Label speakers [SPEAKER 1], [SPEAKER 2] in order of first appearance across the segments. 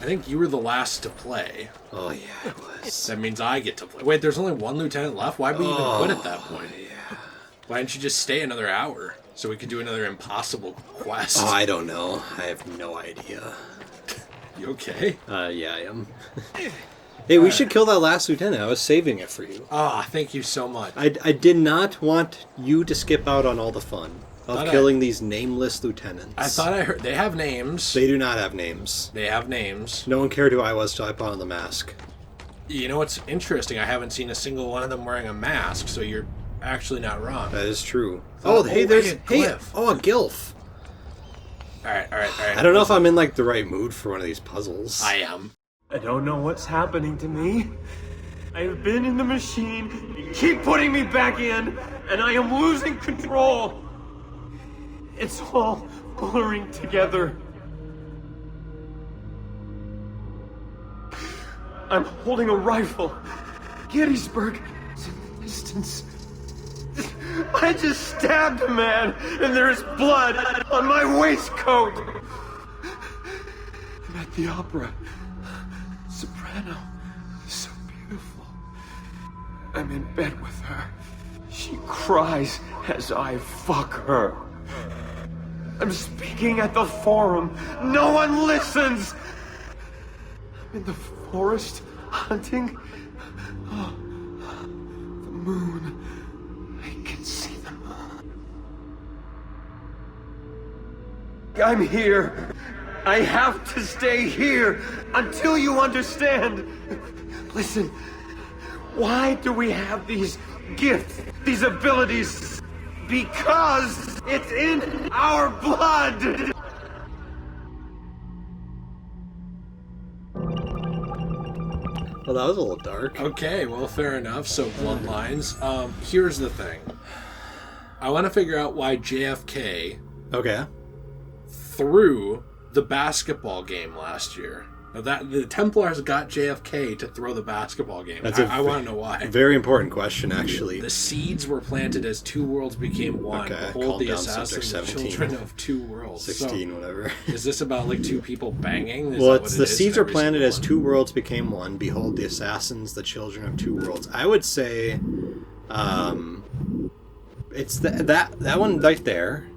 [SPEAKER 1] I think you were the last to play.
[SPEAKER 2] Oh, yeah, I was.
[SPEAKER 1] That means I get to play. Wait, there's only one lieutenant left? Why'd we even quit at that point?
[SPEAKER 2] Yeah.
[SPEAKER 1] Why didn't you just stay another hour so we could do another impossible quest?
[SPEAKER 2] Oh, I don't know. I have no idea.
[SPEAKER 1] You okay?
[SPEAKER 2] Yeah, I am. Hey, we should kill that last lieutenant. I was saving it for you.
[SPEAKER 1] Ah, thank you so much.
[SPEAKER 2] I did not want you to skip out on all the fun of killing these nameless lieutenants.
[SPEAKER 1] I thought I heard... They have names.
[SPEAKER 2] They do not have names.
[SPEAKER 1] They have names.
[SPEAKER 2] No one cared who I was till I put on the mask.
[SPEAKER 1] You know what's interesting? I haven't seen a single one of them wearing a mask, so you're actually not wrong.
[SPEAKER 2] That is true. Hey, there's...
[SPEAKER 1] a glyph.
[SPEAKER 2] A gilf.
[SPEAKER 1] Alright.
[SPEAKER 2] I don't know if I'm in, like, the right mood for one of these puzzles.
[SPEAKER 1] I am.
[SPEAKER 3] I don't know what's happening to me. I have been in the machine. You keep putting me back in, and I am losing control. It's all blurring together. I'm holding a rifle. Gettysburg is in the distance. I just stabbed a man, and there is blood on my waistcoat. I'm at the opera. Soprano is so beautiful. I'm in bed with her. She cries as I fuck her. I'm speaking at the forum. No one listens. I'm in the forest hunting. Oh, the moon. I can see the moon. I'm here. I have to stay here until you understand. Listen, why do we have these gifts, these abilities? Because it's in our blood!
[SPEAKER 2] Well, that was a little dark.
[SPEAKER 1] Okay, well, fair enough. So, bloodlines. Here's the thing. I want to figure out why JFK threw the basketball game last year. Now that the Templars got JFK to throw the basketball game. I want to know why.
[SPEAKER 2] Very important question, actually.
[SPEAKER 1] The seeds were planted as two worlds became one.
[SPEAKER 2] Okay,
[SPEAKER 1] Behold the
[SPEAKER 2] down
[SPEAKER 1] assassins, the children of two worlds.
[SPEAKER 2] 16,
[SPEAKER 1] so,
[SPEAKER 2] whatever.
[SPEAKER 1] Is this about like two people banging?
[SPEAKER 2] Well, it's the seeds are planted as two worlds became one. Behold the assassins, the children of two worlds. I would say, it's that one right there,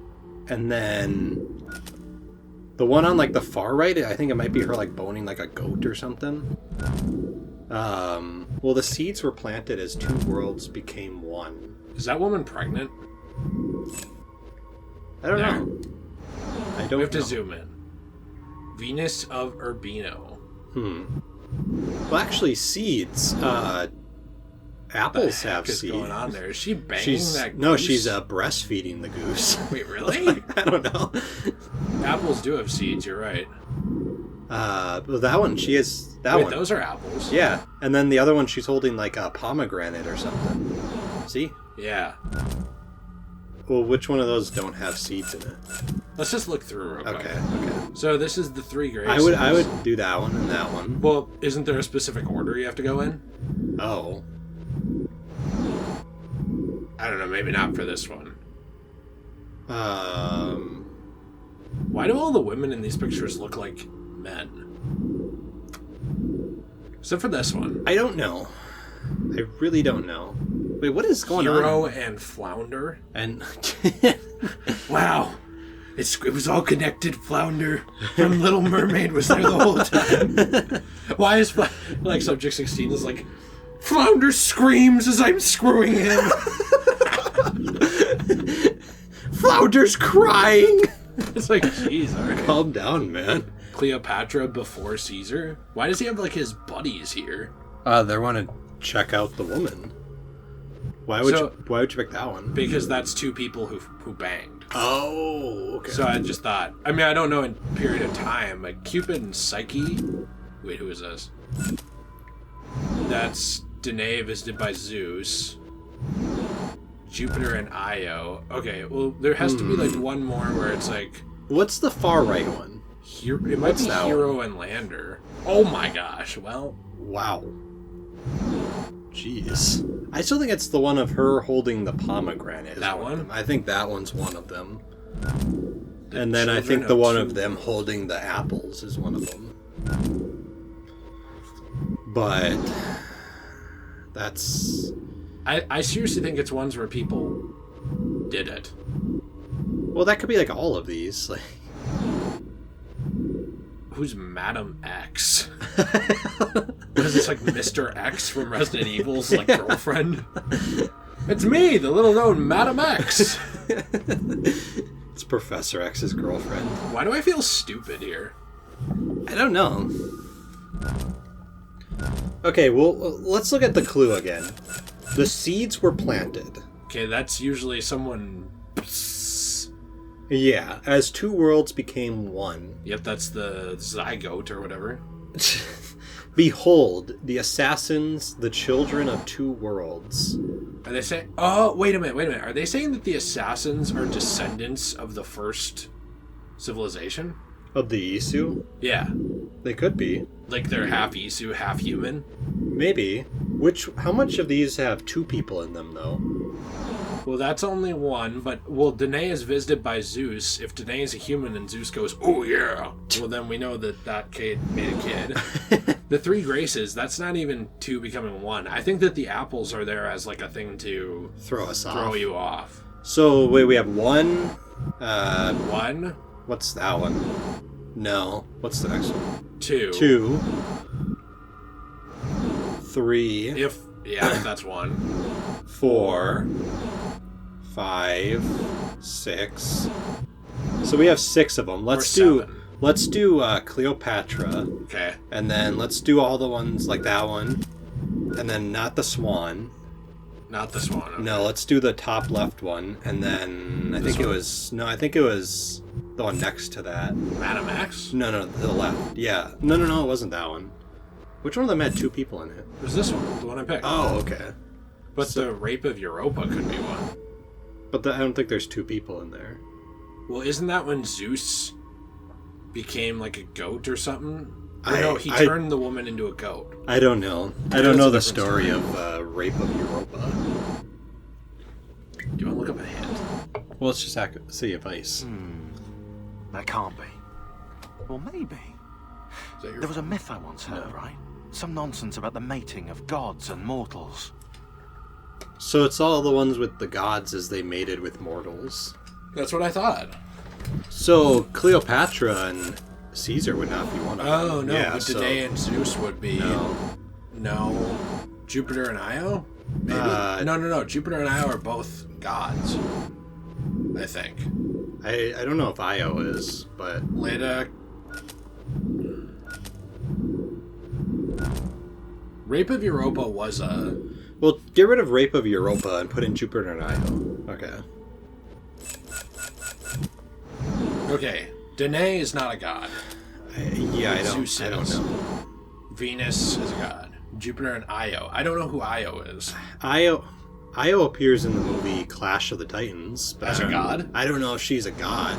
[SPEAKER 2] and then the one on like the far right. I think it might be her like boning like a goat or something. Well, the seeds were planted as two worlds became one.
[SPEAKER 1] Is that woman pregnant?
[SPEAKER 2] I don't know. I don't.
[SPEAKER 1] We have to zoom in. Venus of Urbino.
[SPEAKER 2] Well, actually, seeds. Apples have seeds.
[SPEAKER 1] What's going on there? Is she banging that goose?
[SPEAKER 2] No, she's breastfeeding the goose.
[SPEAKER 1] Wait, really?
[SPEAKER 2] I don't know.
[SPEAKER 1] Apples do have seeds, you're right.
[SPEAKER 2] Well, that one, she has... That one.
[SPEAKER 1] Those are apples.
[SPEAKER 2] Yeah, and then the other one, she's holding like a pomegranate or something. See?
[SPEAKER 1] Yeah.
[SPEAKER 2] Well, which one of those don't have seeds in it?
[SPEAKER 1] Let's just look through real quick.
[SPEAKER 2] Okay.
[SPEAKER 1] So this is the three graves.
[SPEAKER 2] I would do that one and that one.
[SPEAKER 1] Well, isn't there a specific order you have to go in?
[SPEAKER 2] Oh.
[SPEAKER 1] I don't know, maybe not for this one. Why do all the women in these pictures look like men? Except for this one.
[SPEAKER 2] I don't know. I really don't know. Wait, what is going on?
[SPEAKER 1] Hero and Flounder.
[SPEAKER 2] And
[SPEAKER 1] wow. It was all connected. Flounder from Little Mermaid was there the whole time. Why is like Subject 16 is like Flounder screams as I'm screwing him.
[SPEAKER 2] Flounder's crying.
[SPEAKER 1] It's like, jeez, all right.
[SPEAKER 2] Calm down, man.
[SPEAKER 1] Cleopatra before Caesar. Why does he have like his buddies here?
[SPEAKER 2] They want to check out the woman. Why would you pick that one?
[SPEAKER 1] Because that's two people who banged.
[SPEAKER 2] Oh, okay.
[SPEAKER 1] So I just thought. I mean, I don't know in period of time. Like Cupid and Psyche. Wait, who is this? That's Danae visited by Zeus. Jupiter and Io. Okay, well, there has to be like one more where it's like.
[SPEAKER 2] What's the far right one?
[SPEAKER 1] It might be Hero and Lander. Oh my gosh! Well.
[SPEAKER 2] Wow. Jeez. I still think it's the one of her holding the pomegranate.
[SPEAKER 1] That one?
[SPEAKER 2] I think that one's one of them. And then I think the one of them holding the apples is one of them. But that's...
[SPEAKER 1] I seriously think it's ones where people did it.
[SPEAKER 2] Well, that could be like all of these. Like,
[SPEAKER 1] who's Madam X? Is this like Mr. X from Resident Evil's like girlfriend? It's me, the little known Madam X.
[SPEAKER 2] It's Professor X's girlfriend.
[SPEAKER 1] Why do I feel stupid here?
[SPEAKER 2] I don't know. Okay, well, let's look at the clue again. The seeds were planted.
[SPEAKER 1] Okay, that's usually someone...
[SPEAKER 2] Yeah, as two worlds became one.
[SPEAKER 1] Yep, that's the zygote or whatever.
[SPEAKER 2] Behold, the assassins, the children of two worlds.
[SPEAKER 1] Are they saying... Oh, wait a minute. Are they saying that the assassins are descendants of the first civilization?
[SPEAKER 2] Of the Isu?
[SPEAKER 1] Yeah.
[SPEAKER 2] They could be.
[SPEAKER 1] Like they're half Isu, half human?
[SPEAKER 2] Maybe. How much of these have two people in them, though?
[SPEAKER 1] Well, that's only one, but... Well, Danae is visited by Zeus. If Danae is a human and Zeus goes, oh yeah! Well, then we know that kid made a kid. The three graces, that's not even two becoming one. I think that the apples are there as like a thing to...
[SPEAKER 2] Throw
[SPEAKER 1] you off.
[SPEAKER 2] So, wait, we have one...
[SPEAKER 1] One?
[SPEAKER 2] What's that one? No. What's the next one?
[SPEAKER 1] Two.
[SPEAKER 2] 3.
[SPEAKER 1] If that's one.
[SPEAKER 2] 4. 5. 6. So we have 6 of them. Let's do Cleopatra.
[SPEAKER 1] Okay.
[SPEAKER 2] And then let's do all the ones like that one. And then not the swan.
[SPEAKER 1] Not the swan. Okay.
[SPEAKER 2] No, let's do the top left one. And then I think it was the one next to that.
[SPEAKER 1] Madam X?
[SPEAKER 2] No, to the left. Yeah. No, it wasn't that one. Which one of them had two people in it?
[SPEAKER 1] It was this one, the one I picked.
[SPEAKER 2] Oh, okay.
[SPEAKER 1] But the Rape of Europa could be one.
[SPEAKER 2] But I don't think there's two people in there.
[SPEAKER 1] Well, isn't that when Zeus became like a goat or something? No, he turned the woman into a goat.
[SPEAKER 2] I don't know. I don't know the story of Rape of Europa.
[SPEAKER 1] Do you want to look up a hint?
[SPEAKER 2] Well, let's just see if ice.
[SPEAKER 4] That can't be. Well, maybe. There was a myth I once heard, right? Some nonsense about the mating of gods and mortals.
[SPEAKER 2] So it's all the ones with the gods as they mated with mortals.
[SPEAKER 1] That's what I thought.
[SPEAKER 2] So Cleopatra and Caesar would not be one of them.
[SPEAKER 1] Oh, no, but Danae and Zeus would be... No. Jupiter and Io? Maybe? No. Jupiter and Io are both gods. I think.
[SPEAKER 2] I don't know if Io is, but...
[SPEAKER 1] Leda... Rape of Europa was a...
[SPEAKER 2] Well, get rid of Rape of Europa and put in Jupiter and Io. Okay.
[SPEAKER 1] Okay, Danae is not a god.
[SPEAKER 2] I don't know.
[SPEAKER 1] Venus is a god. Jupiter and Io. I don't know who Io is.
[SPEAKER 2] Io appears in the movie Clash of the Titans. But
[SPEAKER 1] As a god?
[SPEAKER 2] I don't know if she's a god.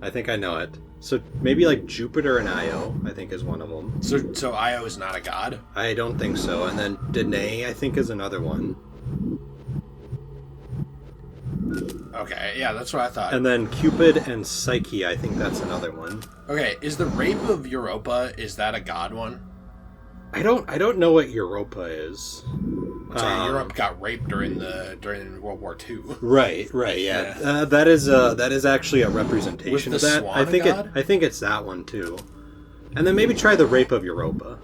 [SPEAKER 2] I think I know it. So maybe like Jupiter and Io, I think is one of them.
[SPEAKER 1] So Io is not a god?
[SPEAKER 2] I don't think so. And then Danae, I think, is another one.
[SPEAKER 1] Okay, yeah, that's what I thought.
[SPEAKER 2] And then Cupid and Psyche, I think that's another one.
[SPEAKER 1] Okay, is the Rape of Europa, is that a god one?
[SPEAKER 2] I don't know what Europa is.
[SPEAKER 1] Sorry, Europe got raped during World War II.
[SPEAKER 2] Right, yeah. That is actually a representation
[SPEAKER 1] With
[SPEAKER 2] of
[SPEAKER 1] the
[SPEAKER 2] that.
[SPEAKER 1] swan
[SPEAKER 2] I think
[SPEAKER 1] god?
[SPEAKER 2] I think it's that one too. And then maybe try the Rape of Europa.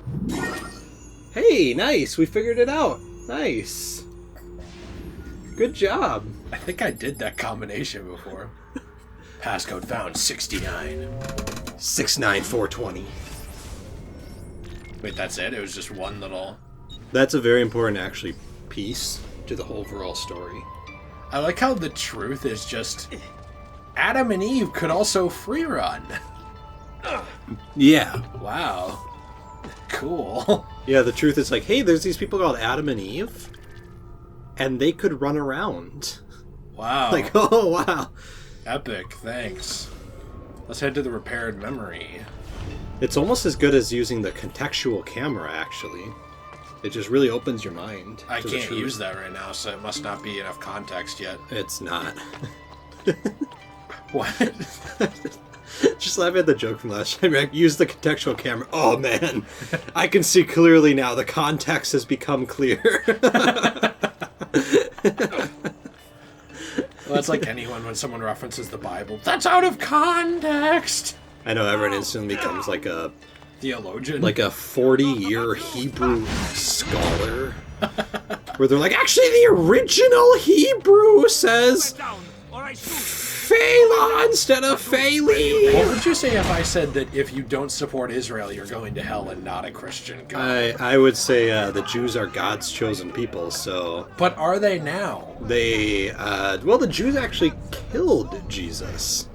[SPEAKER 2] Hey, nice. We figured it out. Nice. Good job.
[SPEAKER 1] I think I did that combination before. Passcode found 69.
[SPEAKER 2] 69420.
[SPEAKER 1] Wait, that's it? It was just one little...
[SPEAKER 2] That's a very important, actually, piece to the whole overall story.
[SPEAKER 1] I like how the truth is just... Adam and Eve could also free run.
[SPEAKER 2] Yeah.
[SPEAKER 1] Wow. Cool.
[SPEAKER 2] Yeah, the truth is like, hey, there's these people called Adam and Eve, and they could run around.
[SPEAKER 1] Wow.
[SPEAKER 2] Like, oh, wow.
[SPEAKER 1] Epic, thanks. Let's head to the repaired memory.
[SPEAKER 2] It's almost as good as using the contextual camera, actually. It just really opens your mind.
[SPEAKER 1] I can't use that right now, so it must not be enough context yet.
[SPEAKER 2] It's not.
[SPEAKER 1] What?
[SPEAKER 2] Just laugh at the joke from last time. I used the contextual camera. Oh man, I can see clearly now. The context has become clear.
[SPEAKER 1] Well, that's like anyone when someone references the Bible. That's out of context.
[SPEAKER 2] I know everyone instantly becomes like a
[SPEAKER 1] theologian,
[SPEAKER 2] like a 40-year Hebrew scholar, where they're like, actually, the original Hebrew says Phala instead of Phali.
[SPEAKER 1] What would you say if I said that if you don't support Israel, you're going to hell and not a Christian God?
[SPEAKER 2] I would say the Jews are God's chosen people, so...
[SPEAKER 1] But are they now?
[SPEAKER 2] They, well, the Jews actually killed Jesus.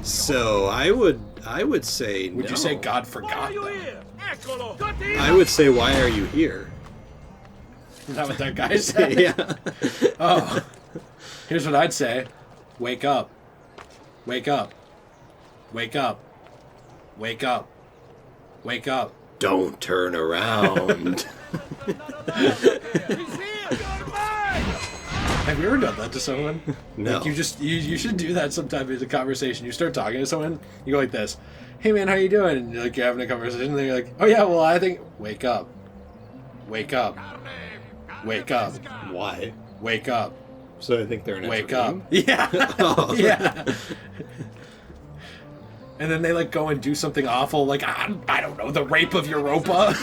[SPEAKER 2] So I would say
[SPEAKER 1] Would
[SPEAKER 2] no.
[SPEAKER 1] you say God forgot them?
[SPEAKER 2] I would say, why are you here?
[SPEAKER 1] Is that what that guy said?
[SPEAKER 2] Yeah.
[SPEAKER 1] Oh. Here's what I'd say. Wake up. Wake up. Wake up. Wake up. Wake up.
[SPEAKER 2] Don't turn around.
[SPEAKER 1] Have you ever done that to someone?
[SPEAKER 2] No.
[SPEAKER 1] Like you should do that sometime in a conversation. You start talking to someone, you go like this. Hey man, how you doing? And you're having a conversation, and they're like, oh yeah, well I think wake up. Wake up. Wake up.
[SPEAKER 2] Why?
[SPEAKER 1] Wake up.
[SPEAKER 2] So I think they're an
[SPEAKER 1] Wake up.
[SPEAKER 2] dream?
[SPEAKER 1] Yeah.
[SPEAKER 2] Oh.
[SPEAKER 1] Yeah. And then they go and do something awful, like I don't know, the rape of Europa.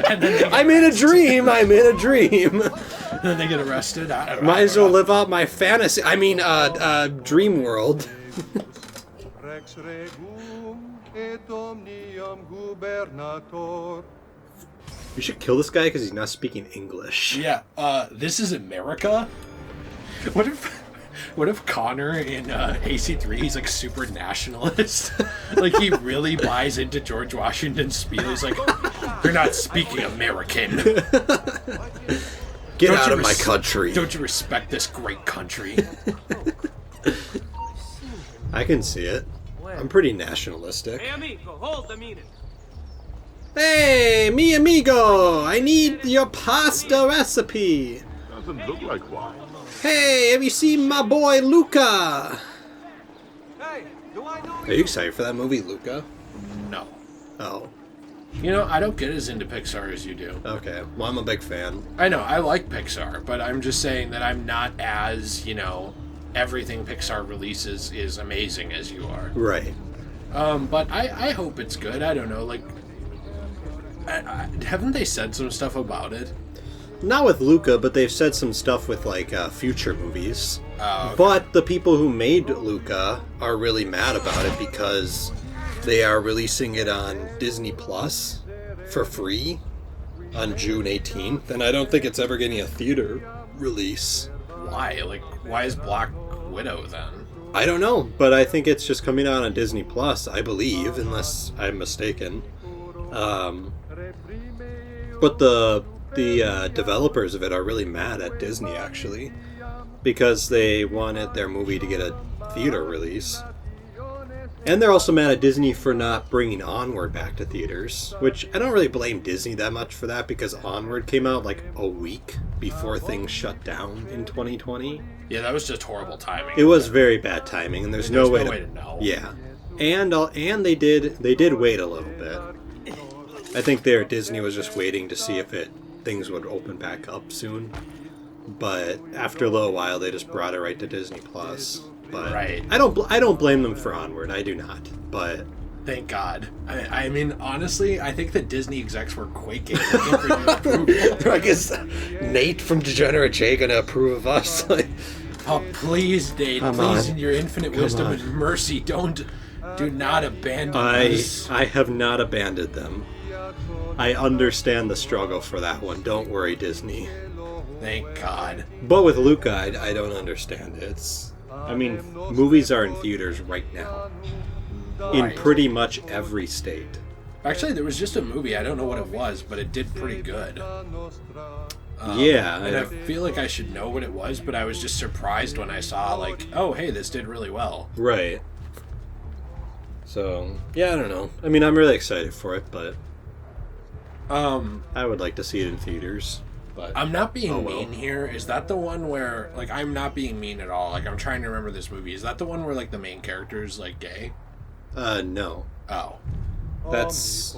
[SPEAKER 1] And then
[SPEAKER 2] I'm in a dream. I'm in a dream.
[SPEAKER 1] and then they get arrested. I don't know.
[SPEAKER 2] Might as well live out my fantasy. I mean, dream world.
[SPEAKER 5] Rex regum et omnium gubernator.
[SPEAKER 2] We should kill this guy because he's not speaking English.
[SPEAKER 1] Yeah. This is America. What if Connor in AC3 he's super nationalist? He really buys into George Washington's spiel. He's like, you're not speaking American.
[SPEAKER 2] Get out of my country.
[SPEAKER 1] Don't you respect this great country?
[SPEAKER 2] I can see it. I'm pretty nationalistic.
[SPEAKER 6] Hey, amigo, hold a minute.
[SPEAKER 2] Hey, mi amigo! I need your pasta recipe.
[SPEAKER 7] Doesn't look like one.
[SPEAKER 2] Hey, have you seen my boy Luca?
[SPEAKER 5] Hey, do I know
[SPEAKER 2] Are you excited for that movie, Luca?
[SPEAKER 1] No.
[SPEAKER 2] Oh,
[SPEAKER 1] I don't get as into Pixar as you do.
[SPEAKER 2] okay. Well, I'm a big fan.
[SPEAKER 1] I know, I like Pixar, but I'm just saying that I'm not as, everything Pixar releases is amazing as you are.
[SPEAKER 2] Right.
[SPEAKER 1] But I hope it's good. I don't know, haven't they said some stuff about it?
[SPEAKER 2] Not with Luca, but they've said some stuff with future movies.
[SPEAKER 1] Oh, okay.
[SPEAKER 2] But the people who made Luca are really mad about it because they are releasing it on Disney Plus for free on June 18th, and I don't think it's ever getting a theater release.
[SPEAKER 1] Why? Why is Black Widow then?
[SPEAKER 2] I don't know, but I think it's just coming out on Disney Plus, I believe, unless I'm mistaken. But the developers of it are really mad at Disney, actually, because they wanted their movie to get a theater release. And they're also mad at Disney for not bringing Onward back to theaters, which I don't really blame Disney that much for that, because Onward came out a week before things shut down in 2020.
[SPEAKER 1] Yeah, that was just horrible timing.
[SPEAKER 2] It was very bad timing, and there's no way
[SPEAKER 1] to know.
[SPEAKER 2] Yeah, and they did wait a little bit. I think Disney was just waiting to see if things would open back up soon. But after a little while, they just brought it right to Disney Plus. But
[SPEAKER 1] right.
[SPEAKER 2] I don't blame them for Onward. I do not. But
[SPEAKER 1] thank God. I mean, honestly, I think that Disney execs were quaking looking for your approval.
[SPEAKER 2] I guess Nate from Degenerate J gonna approve of us.
[SPEAKER 1] Oh, please, Nate.
[SPEAKER 2] Come
[SPEAKER 1] Please,
[SPEAKER 2] on.
[SPEAKER 1] in your infinite wisdom
[SPEAKER 2] on.
[SPEAKER 1] and mercy, do not abandon us.
[SPEAKER 2] I have not abandoned them. I understand the struggle for that one. Don't worry, Disney.
[SPEAKER 1] Thank God.
[SPEAKER 2] But with Luca, I don't understand it. Movies are in theaters right now. In
[SPEAKER 1] Right.
[SPEAKER 2] pretty much every state.
[SPEAKER 1] Actually, there was just a movie. I don't know what it was, but it did pretty good.
[SPEAKER 2] Yeah.
[SPEAKER 1] And I feel like I should know what it was, but I was just surprised when I saw, oh, hey, this did really well.
[SPEAKER 2] Right. So, yeah, I don't know. I'm really excited for it, but I would like to see it in theaters. But
[SPEAKER 1] I'm not being
[SPEAKER 2] oh, well.
[SPEAKER 1] mean here. Is that the one where, like, I'm not being mean at all. Like, I'm trying to remember this movie. Is that the one where, like, the main character is, like, gay?
[SPEAKER 2] No.
[SPEAKER 1] Oh.
[SPEAKER 2] That's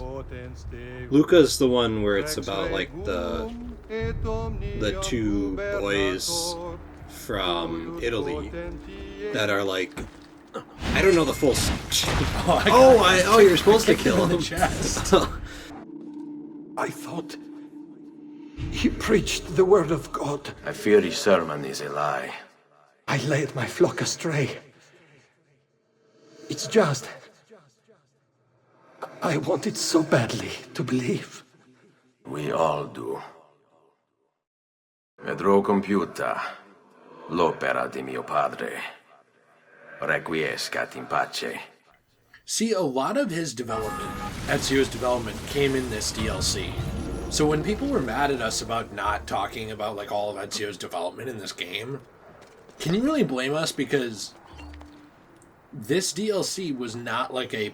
[SPEAKER 2] Luca's the one where it's about like the two boys from Italy that are like, I don't know the full. You're supposed to kill him.
[SPEAKER 3] I thought he preached the word of God.
[SPEAKER 6] I fear his sermon is a lie.
[SPEAKER 3] I led my flock astray. It's just I wanted so badly to believe.
[SPEAKER 6] We all do. Vedrò compiuta l'opera di mio padre. Requiescat in pace.
[SPEAKER 1] See, a lot of his development, Ezio's development, came in this DLC. So when people were mad at us about not talking about, like, all of Ezio's development in this game, can you really blame us? Because this DLC was not like a...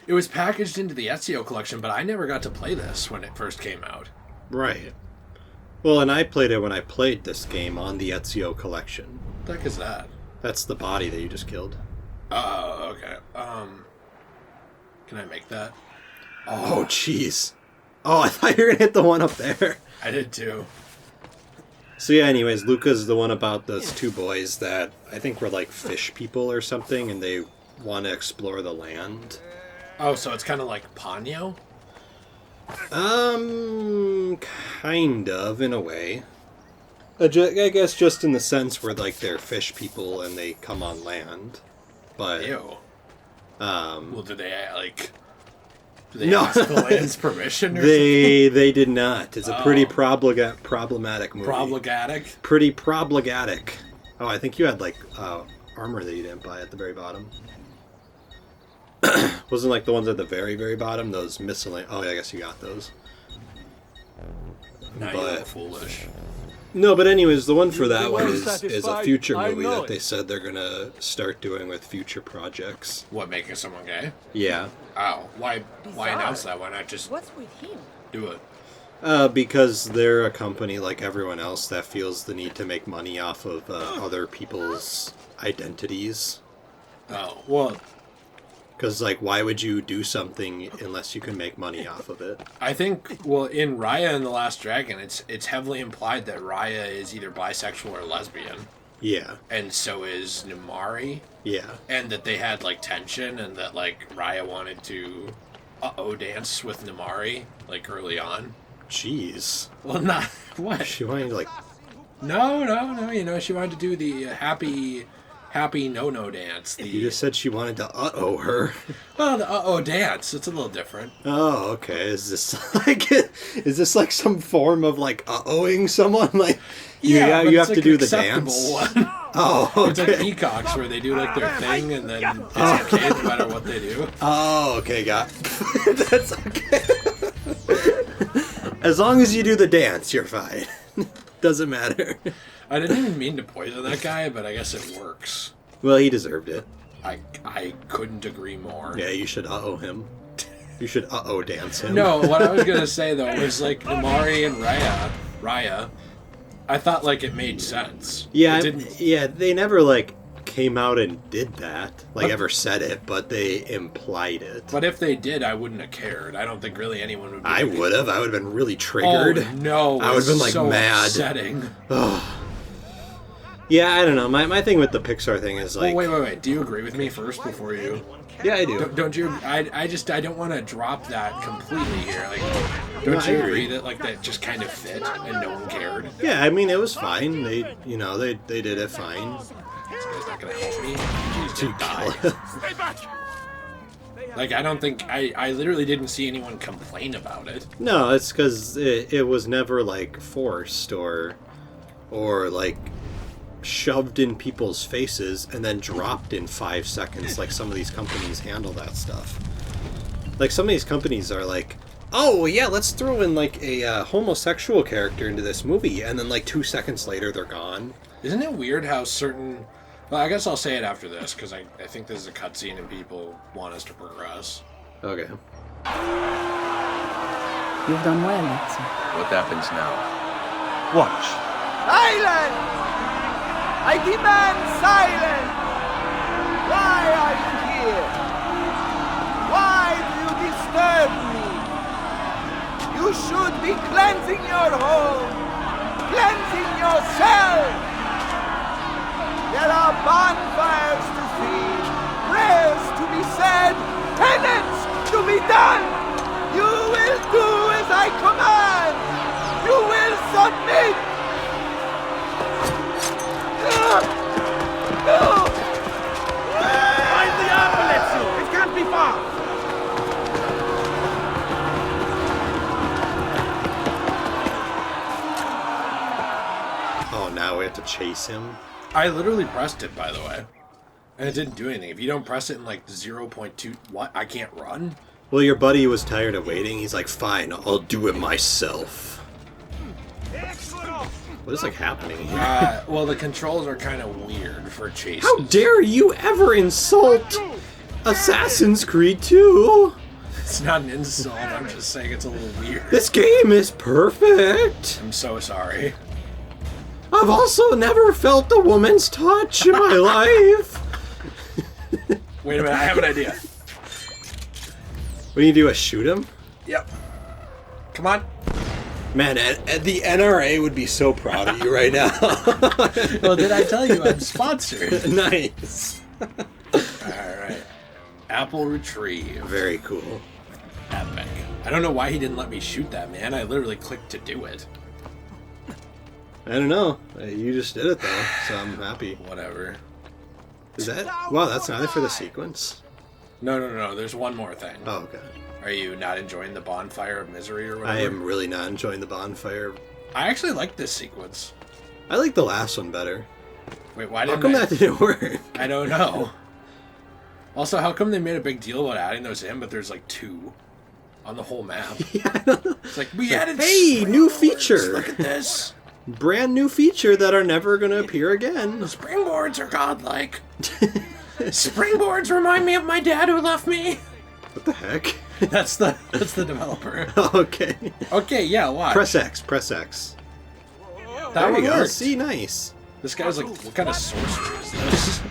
[SPEAKER 1] It was packaged into the Ezio collection, but I never got to play this when it first came out.
[SPEAKER 2] Right. Well, and I played it when I played this game on the Ezio collection.
[SPEAKER 1] What the heck is that?
[SPEAKER 2] That's the body that you just killed.
[SPEAKER 1] Oh, okay. Can I make that?
[SPEAKER 2] Oh, jeez. Oh, I thought you were going to hit the one up there.
[SPEAKER 1] I did too.
[SPEAKER 2] So yeah, anyways, Luca's the one about those two boys that I think were like fish people or something, and they want to explore the land.
[SPEAKER 1] Oh, so it's kind of like Ponyo?
[SPEAKER 2] Kind of, in a way. I guess just in the sense where, like, they're fish people and they come on land. But...
[SPEAKER 1] Ew. Well, did they, like... Did they
[SPEAKER 2] no.
[SPEAKER 1] ask the land's permission or
[SPEAKER 2] They did not. It's a pretty problematic movie.
[SPEAKER 1] Problematic?
[SPEAKER 2] Pretty problematic. Oh, I think you had, like, armor that you didn't buy at the very bottom. Wasn't like the ones at the very, very bottom? Those miscellaneous... Oh, yeah, I guess you got those.
[SPEAKER 1] Now you look foolish.
[SPEAKER 2] No, but anyways, the one for that one is a future movie that they said they're going to start doing with future projects.
[SPEAKER 1] What, making someone gay?
[SPEAKER 2] Yeah.
[SPEAKER 1] Oh, why announce that? Why not just do it?
[SPEAKER 2] Because they're a company like everyone else that feels the need to make money off of other people's identities.
[SPEAKER 1] Oh, well...
[SPEAKER 2] Because, like, why would you do something unless you can make money off of it?
[SPEAKER 1] I think, well, in Raya and the Last Dragon, it's heavily implied that Raya is either bisexual or lesbian.
[SPEAKER 2] Yeah.
[SPEAKER 1] And so is Nimari.
[SPEAKER 2] Yeah.
[SPEAKER 1] And that they had, like, tension, and that, like, Raya wanted to dance with Nimari, like, early on.
[SPEAKER 2] Jeez.
[SPEAKER 1] Well, not... What?
[SPEAKER 2] She wanted to, like...
[SPEAKER 1] No, you know, she wanted to do the happy no-no dance.
[SPEAKER 2] You just said she wanted to her.
[SPEAKER 1] Well, the dance. It's a little different.
[SPEAKER 2] Oh, okay. Is this like some form of like ing someone? Like you have to do the dance.
[SPEAKER 1] One.
[SPEAKER 2] Oh, okay.
[SPEAKER 1] It's like peacocks where they do like their thing and then it's okay no matter what they do.
[SPEAKER 2] Oh, okay, that's okay. As long as you do the dance, you're fine. Doesn't matter.
[SPEAKER 1] I didn't even mean to poison that guy, but I guess it works.
[SPEAKER 2] Well, he deserved it.
[SPEAKER 1] I couldn't agree more.
[SPEAKER 2] Yeah, you should him. You should dance him.
[SPEAKER 1] No, what I was gonna say though was like Nimari and Raya. I thought like it made sense.
[SPEAKER 2] Yeah, they never like came out and did that, like ever said it, but they implied it.
[SPEAKER 1] But if they did, I wouldn't have cared. I don't think really anyone would.
[SPEAKER 2] I would have. I would have been really triggered.
[SPEAKER 1] Oh no!
[SPEAKER 2] I would have been like
[SPEAKER 1] so
[SPEAKER 2] mad.
[SPEAKER 1] Upsetting.
[SPEAKER 2] Yeah, I don't know. My thing with the Pixar thing is like...
[SPEAKER 1] Well, wait. Do you agree with me first before you...
[SPEAKER 2] Yeah, I do.
[SPEAKER 1] Don't you... I don't want to drop that completely here. Like, don't you agree that like that just kind of fit and no one cared?
[SPEAKER 2] Yeah, I mean, it was fine. They did it fine.
[SPEAKER 1] This guy's not going to help me. He's going to die. Like, I don't think... I literally didn't see anyone complain about it.
[SPEAKER 2] No, it's because it was never, like, forced or like... shoved in people's faces and then dropped in 5 seconds like some of these companies handle that stuff. Like some of these companies are like, oh yeah, let's throw in like a homosexual character into this movie, and then like 2 seconds later they're gone.
[SPEAKER 1] Isn't it weird how certain... Well, I guess I'll say it after this because I think this is a cutscene and people want us to progress.
[SPEAKER 2] Okay.
[SPEAKER 7] You've done well, Ezio.
[SPEAKER 6] What happens now?
[SPEAKER 3] Watch.
[SPEAKER 5] Silence! I demand silence! Why are you here? Why do you disturb me? You should be cleansing your home, cleansing yourself. There are bonfires to feed, prayers to be said, penance to be done. You will do as I command. You will submit. No!
[SPEAKER 8] Find the apple, Ezio! It can't be far!
[SPEAKER 2] Oh, now we have to chase him.
[SPEAKER 1] I literally pressed it, by the way. And it didn't do anything. If you don't press it in like 0.2... What? I can't run?
[SPEAKER 2] Well, your buddy was tired of waiting. He's like, fine, I'll do it myself. What is like happening here?
[SPEAKER 1] Well, the controls are kind of weird for chases.
[SPEAKER 2] How dare you ever insult Assassin's Creed 2?
[SPEAKER 1] It's not an insult. I'm just saying it's a little weird.
[SPEAKER 2] This game is perfect.
[SPEAKER 1] I'm so sorry.
[SPEAKER 2] I've also never felt a woman's touch in my life.
[SPEAKER 1] Wait a minute, I have an idea.
[SPEAKER 2] What do you do? Shoot him?
[SPEAKER 1] Yep. Come on.
[SPEAKER 2] Man, the NRA would be so proud of you right now.
[SPEAKER 1] Well, did I tell you I'm sponsored?
[SPEAKER 2] Nice.
[SPEAKER 1] Alright. Apple retrieve.
[SPEAKER 2] Very cool.
[SPEAKER 1] Epic. I don't know why he didn't let me shoot that, man. I literally clicked to do it.
[SPEAKER 2] I don't know. You just did it, though, so I'm happy.
[SPEAKER 1] Whatever.
[SPEAKER 2] Is that... Wow, that's not it for the sequence?
[SPEAKER 1] No. There's one more thing.
[SPEAKER 2] Oh, okay.
[SPEAKER 1] Are you not enjoying the Bonfire of Misery or whatever?
[SPEAKER 2] I am really not enjoying the bonfire.
[SPEAKER 1] I actually like this sequence.
[SPEAKER 2] I like the last one better.
[SPEAKER 1] Wait, why
[SPEAKER 2] How
[SPEAKER 1] didn't
[SPEAKER 2] come that didn't work?
[SPEAKER 1] I don't know. Also, how come they made a big deal about adding those in, but there's like 2 on the whole map?
[SPEAKER 2] Yeah, I don't know.
[SPEAKER 1] It's like, we added
[SPEAKER 2] Hey, new feature!
[SPEAKER 1] Look at this!
[SPEAKER 2] Brand new feature that are never going to appear again.
[SPEAKER 1] The springboards are godlike. Springboards remind me of my dad who left me.
[SPEAKER 2] What the heck?
[SPEAKER 1] That's the developer.
[SPEAKER 2] Okay.
[SPEAKER 1] Okay, yeah, watch.
[SPEAKER 2] Press X, press X.
[SPEAKER 1] That
[SPEAKER 2] There you go.
[SPEAKER 1] worked.
[SPEAKER 2] See, nice.
[SPEAKER 1] This guy's like, what kind of sorcery is this?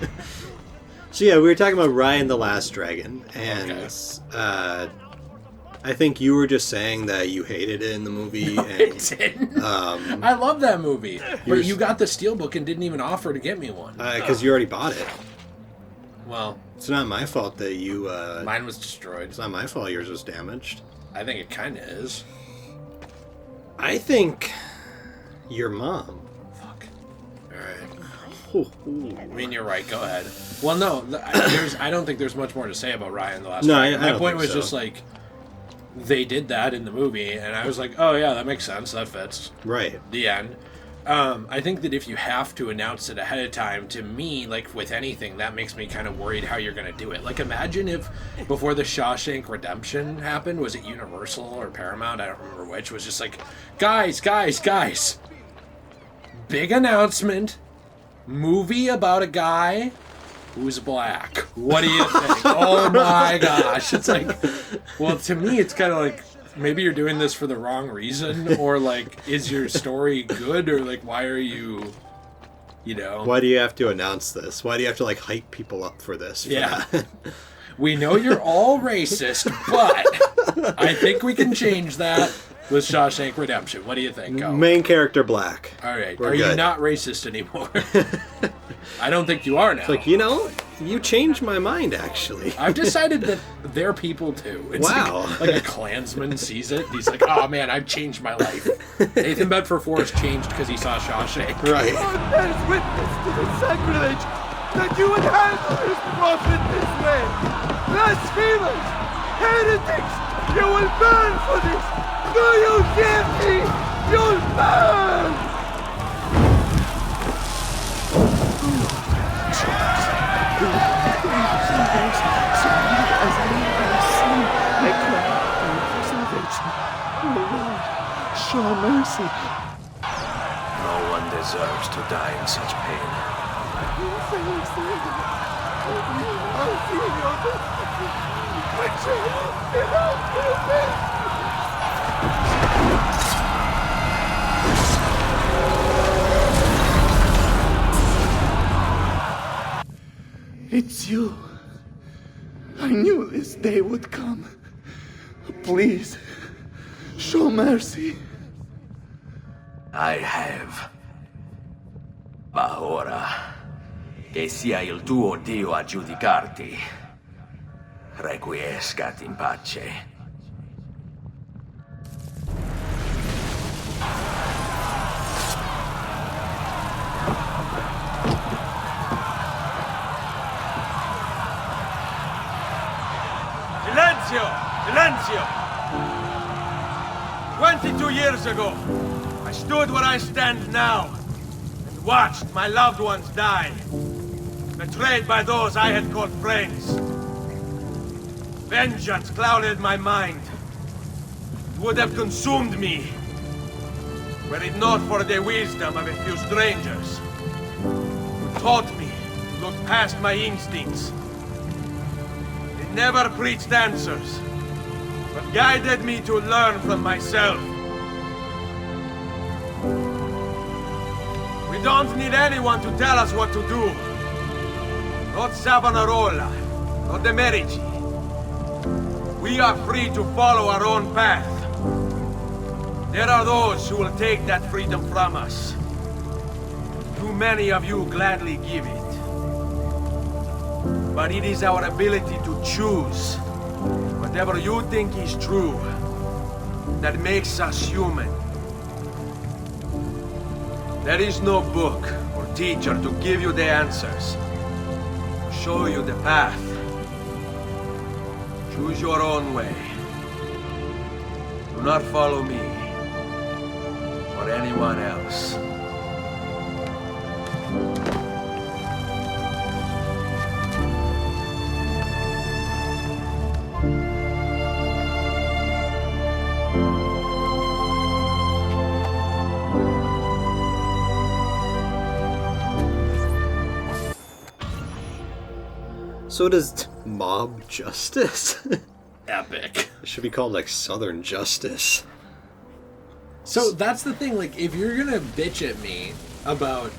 [SPEAKER 2] So yeah, we were talking about Ryan the Last Dragon, and
[SPEAKER 1] Okay.
[SPEAKER 2] I think you were just saying that you hated it in the movie.
[SPEAKER 1] I
[SPEAKER 2] And,
[SPEAKER 1] didn't. I love that movie. But you got the steelbook and didn't even offer to get me one.
[SPEAKER 2] because you already bought it.
[SPEAKER 1] Well,
[SPEAKER 2] It's not my fault that you...
[SPEAKER 1] mine was destroyed.
[SPEAKER 2] It's not my fault yours was damaged.
[SPEAKER 1] I think it kind of is.
[SPEAKER 2] I think your mom...
[SPEAKER 1] Fuck. Alright. I mean, you're right. Go ahead. Well, no, I don't think there's much more to say about Ryan the Last
[SPEAKER 2] No,
[SPEAKER 1] Dragon.
[SPEAKER 2] I
[SPEAKER 1] My
[SPEAKER 2] don't
[SPEAKER 1] point
[SPEAKER 2] think
[SPEAKER 1] was
[SPEAKER 2] so.
[SPEAKER 1] just like, they did that in the movie, and I was like, oh yeah, that makes sense. That fits.
[SPEAKER 2] Right.
[SPEAKER 1] The end. I think that if you have to announce it ahead of time, to me, like with anything, that makes me kind of worried how you're going to do it. Like, imagine if before the Shawshank Redemption happened, was it Universal or Paramount? I don't remember which. Was just like, guys, big announcement, movie about a guy who's black. What do you think? Oh my gosh. It's like, well, to me, it's kind of like, maybe you're doing this for the wrong reason, or like, is your story good, or like, why are you, you know?
[SPEAKER 2] Why do you have to announce this? Why do you have to like hype people up for this?
[SPEAKER 1] Yeah. We know you're all racist, but I think we can change that with Shawshank Redemption. What do you think? Go.
[SPEAKER 2] Main character black.
[SPEAKER 1] All right.
[SPEAKER 2] We're
[SPEAKER 1] Are you
[SPEAKER 2] good.
[SPEAKER 1] not racist anymore? I don't think you are now.
[SPEAKER 2] It's like, you know, you changed my mind, actually.
[SPEAKER 1] I've decided that they're people too. It's
[SPEAKER 2] Wow.
[SPEAKER 1] like a Klansman sees it. He's like, oh man, I've changed my life. Nathan Bedford Forrest changed because he saw Shawshank.
[SPEAKER 2] Right.
[SPEAKER 5] God bears witness to the sacrilege that you would handle this prophet this way. Blasphemers, heretics, you will burn for this. Do you hear me? You'll burn!
[SPEAKER 3] Show mercy.
[SPEAKER 6] No one deserves to die in such pain.
[SPEAKER 3] It's you. I knew this day would come. Please, show mercy.
[SPEAKER 6] I have. Ma ora, che sia il tuo Dio a giudicarti, requiescat in pace.
[SPEAKER 8] Silenzio! Silenzio! 22 years ago, I stood where I stand now and watched my loved ones die, betrayed by those I had called friends. Vengeance clouded my mind. It would have consumed me were it not for the wisdom of a few strangers who taught me to look past my instincts. They never preached answers, but guided me to learn from myself. We don't need anyone to tell us what to do. Not Savonarola, not the Medici. We are free to follow our own path. There are those who will take that freedom from us. Too many of you gladly give it. But it is our ability to choose whatever you think is true that makes us human. There is no book or teacher to give you the answers, show you the path. Choose your own way. Do not follow me or anyone else.
[SPEAKER 2] So does mob justice?
[SPEAKER 1] Epic.
[SPEAKER 2] It should be called like Southern Justice.
[SPEAKER 1] So that's the thing, like, if you're gonna bitch at me about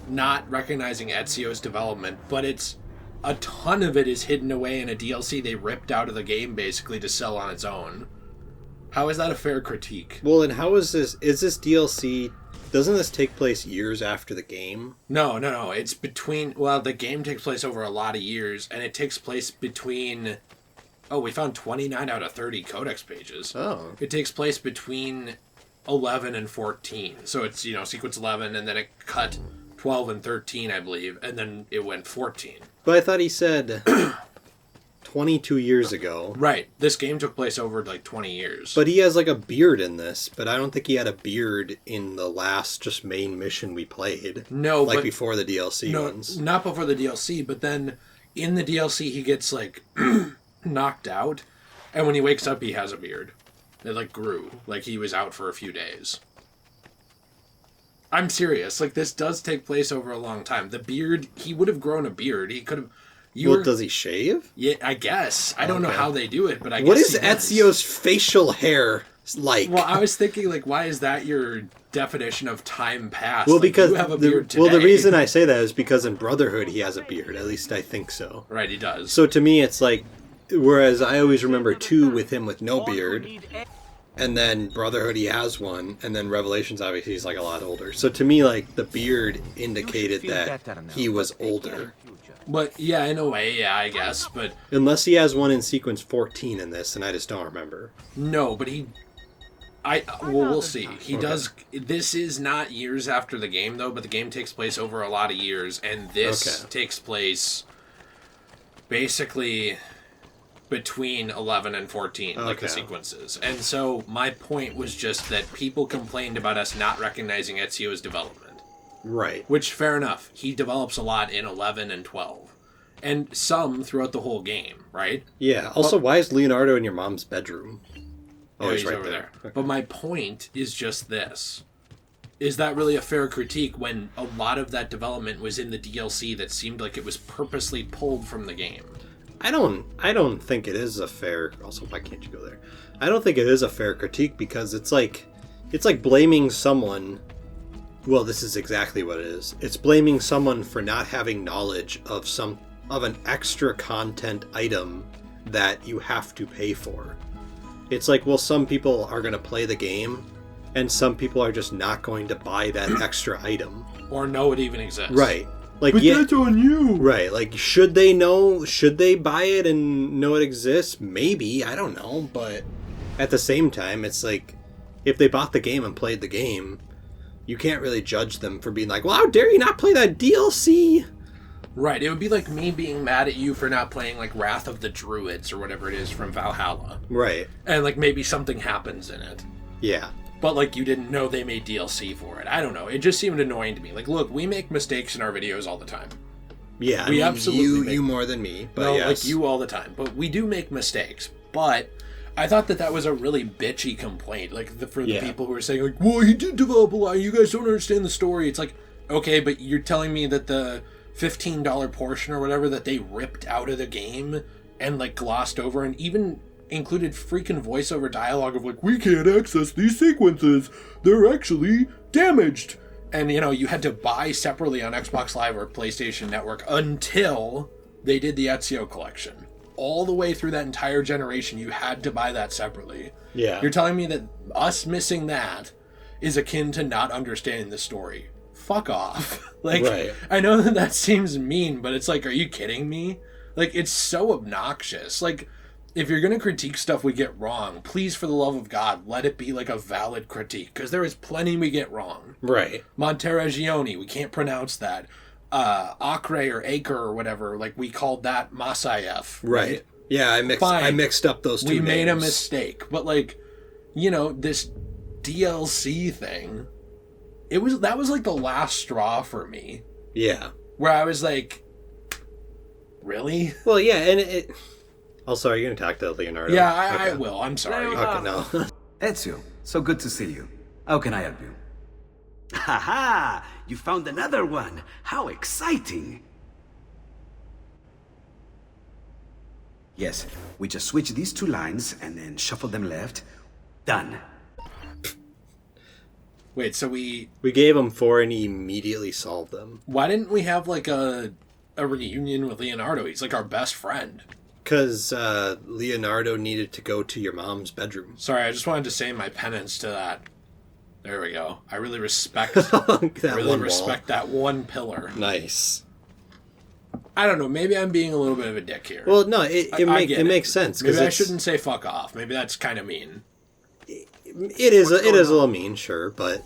[SPEAKER 1] not recognizing Ezio's development, but it's a ton of it is hidden away in a DLC they ripped out of the game basically to sell on its own. How is that a fair critique?
[SPEAKER 2] Well, and how is this DLC, doesn't this take place years after the game?
[SPEAKER 1] No. It's between, well, the game takes place over a lot of years, and it takes place between, we found 29 out of 30 codex pages.
[SPEAKER 2] Oh.
[SPEAKER 1] It takes place between 11 and 14. So it's, sequence 11, and then it cut 12 and 13, I believe, and then it went 14.
[SPEAKER 2] But I thought he said 22 years ago.
[SPEAKER 1] Right. This game took place over, 20 years.
[SPEAKER 2] But he has, a beard in this, but I don't think he had a beard in the last just main mission we played.
[SPEAKER 1] No, but
[SPEAKER 2] before the DLC ones.
[SPEAKER 1] Not before the DLC, but then in the DLC he gets, knocked out, and when he wakes up he has a beard. It, grew. He was out for a few days. I'm serious. This does take place over a long time. The beard, he would have grown a beard. He could have...
[SPEAKER 2] Does he shave?
[SPEAKER 1] Yeah, I guess. I don't know how they do it, but I guess
[SPEAKER 2] what is Ezio's facial hair like?
[SPEAKER 1] Well, I was thinking, why is that your definition of time past?
[SPEAKER 2] Well, because
[SPEAKER 1] you have a beard today.
[SPEAKER 2] Well, the reason I say that is because in Brotherhood he has a beard. At least I think so.
[SPEAKER 1] Right, he does.
[SPEAKER 2] So to me, it's whereas I always remember 2 with him with no beard, and then Brotherhood he has one, and then Revelations obviously he's a lot older. So to me, the beard indicated that he was older.
[SPEAKER 1] But yeah, in a way, yeah, I guess. But
[SPEAKER 2] unless he has one in sequence 14 in this, and I just don't remember.
[SPEAKER 1] No, but we'll see. He does. This is not years after the game, though. But the game takes place over a lot of years, and this takes place basically between 11 and 14, the sequences. And so my point was just that people complained about us not recognizing Ezio's development.
[SPEAKER 2] Right.
[SPEAKER 1] Which, fair enough. He develops a lot in 11 and 12. And some throughout the whole game, right?
[SPEAKER 2] Yeah. Also, why is Leonardo in your mom's bedroom? Oh,
[SPEAKER 1] he's right over there. Okay. But my point is just this. Is that really a fair critique when a lot of that development was in the DLC that seemed like it was purposely pulled from the game?
[SPEAKER 2] I don't think it is a fair... Also, why can't you go there? I don't think it is a fair critique because it's like blaming someone... Well, this is exactly what it is. It's blaming someone for not having knowledge of of an extra content item that you have to pay for. It's like, well, some people are going to play the game, and some people are just not going to buy that extra item.
[SPEAKER 1] Or know it even exists.
[SPEAKER 2] Right. Like,
[SPEAKER 5] But that's on you.
[SPEAKER 2] Right. Like, should they buy it and know it exists? Maybe. I don't know. But at the same time, it's like, if they bought the game and played the game, you can't really judge them for being like, well, how dare you not play that DLC?
[SPEAKER 1] Right. It would be like me being mad at you for not playing, like, Wrath of the Druids or whatever it is from Valhalla.
[SPEAKER 2] Right.
[SPEAKER 1] And, like, maybe something happens in it.
[SPEAKER 2] Yeah.
[SPEAKER 1] But, like, you didn't know they made DLC for it. I don't know. It just seemed annoying to me. Like, look, we make mistakes in our videos all the time.
[SPEAKER 2] Yeah,
[SPEAKER 1] We absolutely
[SPEAKER 2] you more than me, but
[SPEAKER 1] no,
[SPEAKER 2] yes.
[SPEAKER 1] like you all the time. But we do make mistakes. But I thought that was a really bitchy complaint. Like, for the people who are saying, like, well, he did develop a lot. You guys don't understand the story. It's like, okay, but you're telling me that the $15 portion or whatever that they ripped out of the game and, like, glossed over and even included freaking voiceover dialogue of, like, we can't access these sequences. They're actually damaged. And, you know, you had to buy separately on Xbox Live or PlayStation Network until they did the Ezio collection. All the way through that entire generation, you had to buy that separately.
[SPEAKER 2] Yeah.
[SPEAKER 1] You're telling me that us missing that is akin to not understanding the story. Fuck off. Like,
[SPEAKER 2] right.
[SPEAKER 1] I know that seems mean, but it's like, are you kidding me? Like, it's so obnoxious. Like, if you're going to critique stuff we get wrong, please, for the love of God, let it be like a valid critique, because there is plenty we get wrong.
[SPEAKER 2] Right.
[SPEAKER 1] Monteriggioni, we can't pronounce that. Acre or Acre or whatever, like, we called that Masayev.
[SPEAKER 2] Right. Yeah, I mixed up those two names.
[SPEAKER 1] We made a mistake. But, like, you know, this DLC thing, that was like the last straw for me.
[SPEAKER 2] Yeah.
[SPEAKER 1] Where I was like, really?
[SPEAKER 2] Well, yeah, and it... Also, are you going to talk to Leonardo?
[SPEAKER 1] Yeah, I will. I'm sorry.
[SPEAKER 2] Okay, no.
[SPEAKER 7] Ezio, so good to see you. How can I help you? Ha! You found another one. How exciting. Yes, we just switch these two lines and then shuffle them left. Done.
[SPEAKER 1] Wait, so we
[SPEAKER 2] gave him 4 and he immediately solved them.
[SPEAKER 1] Why didn't we have, like, a reunion with Leonardo? He's, like, our best friend.
[SPEAKER 2] Because Leonardo needed to go to your mom's bedroom.
[SPEAKER 1] Sorry, I just wanted to say my penance to that. There we go. I really respect that one pillar.
[SPEAKER 2] Nice.
[SPEAKER 1] I don't know. Maybe I'm being a little bit of a dick here.
[SPEAKER 2] Well, no, it makes sense.
[SPEAKER 1] Maybe I shouldn't say fuck off. Maybe that's kind of mean.
[SPEAKER 2] It is a little mean, sure, but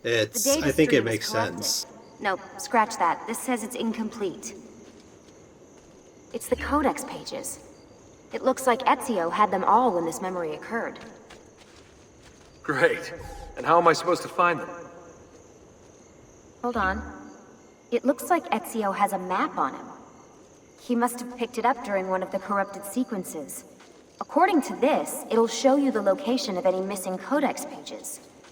[SPEAKER 2] I think it makes sense.
[SPEAKER 9] Nope, scratch that. This says it's incomplete. It's the codex pages. It looks like Ezio had them all when this memory occurred.
[SPEAKER 6] Great. And how am I supposed to find them?
[SPEAKER 9] Hold on. It looks like Ezio has a map on him. He must have picked it up during one of the corrupted sequences. According to this, it'll show you the location of any missing codex pages.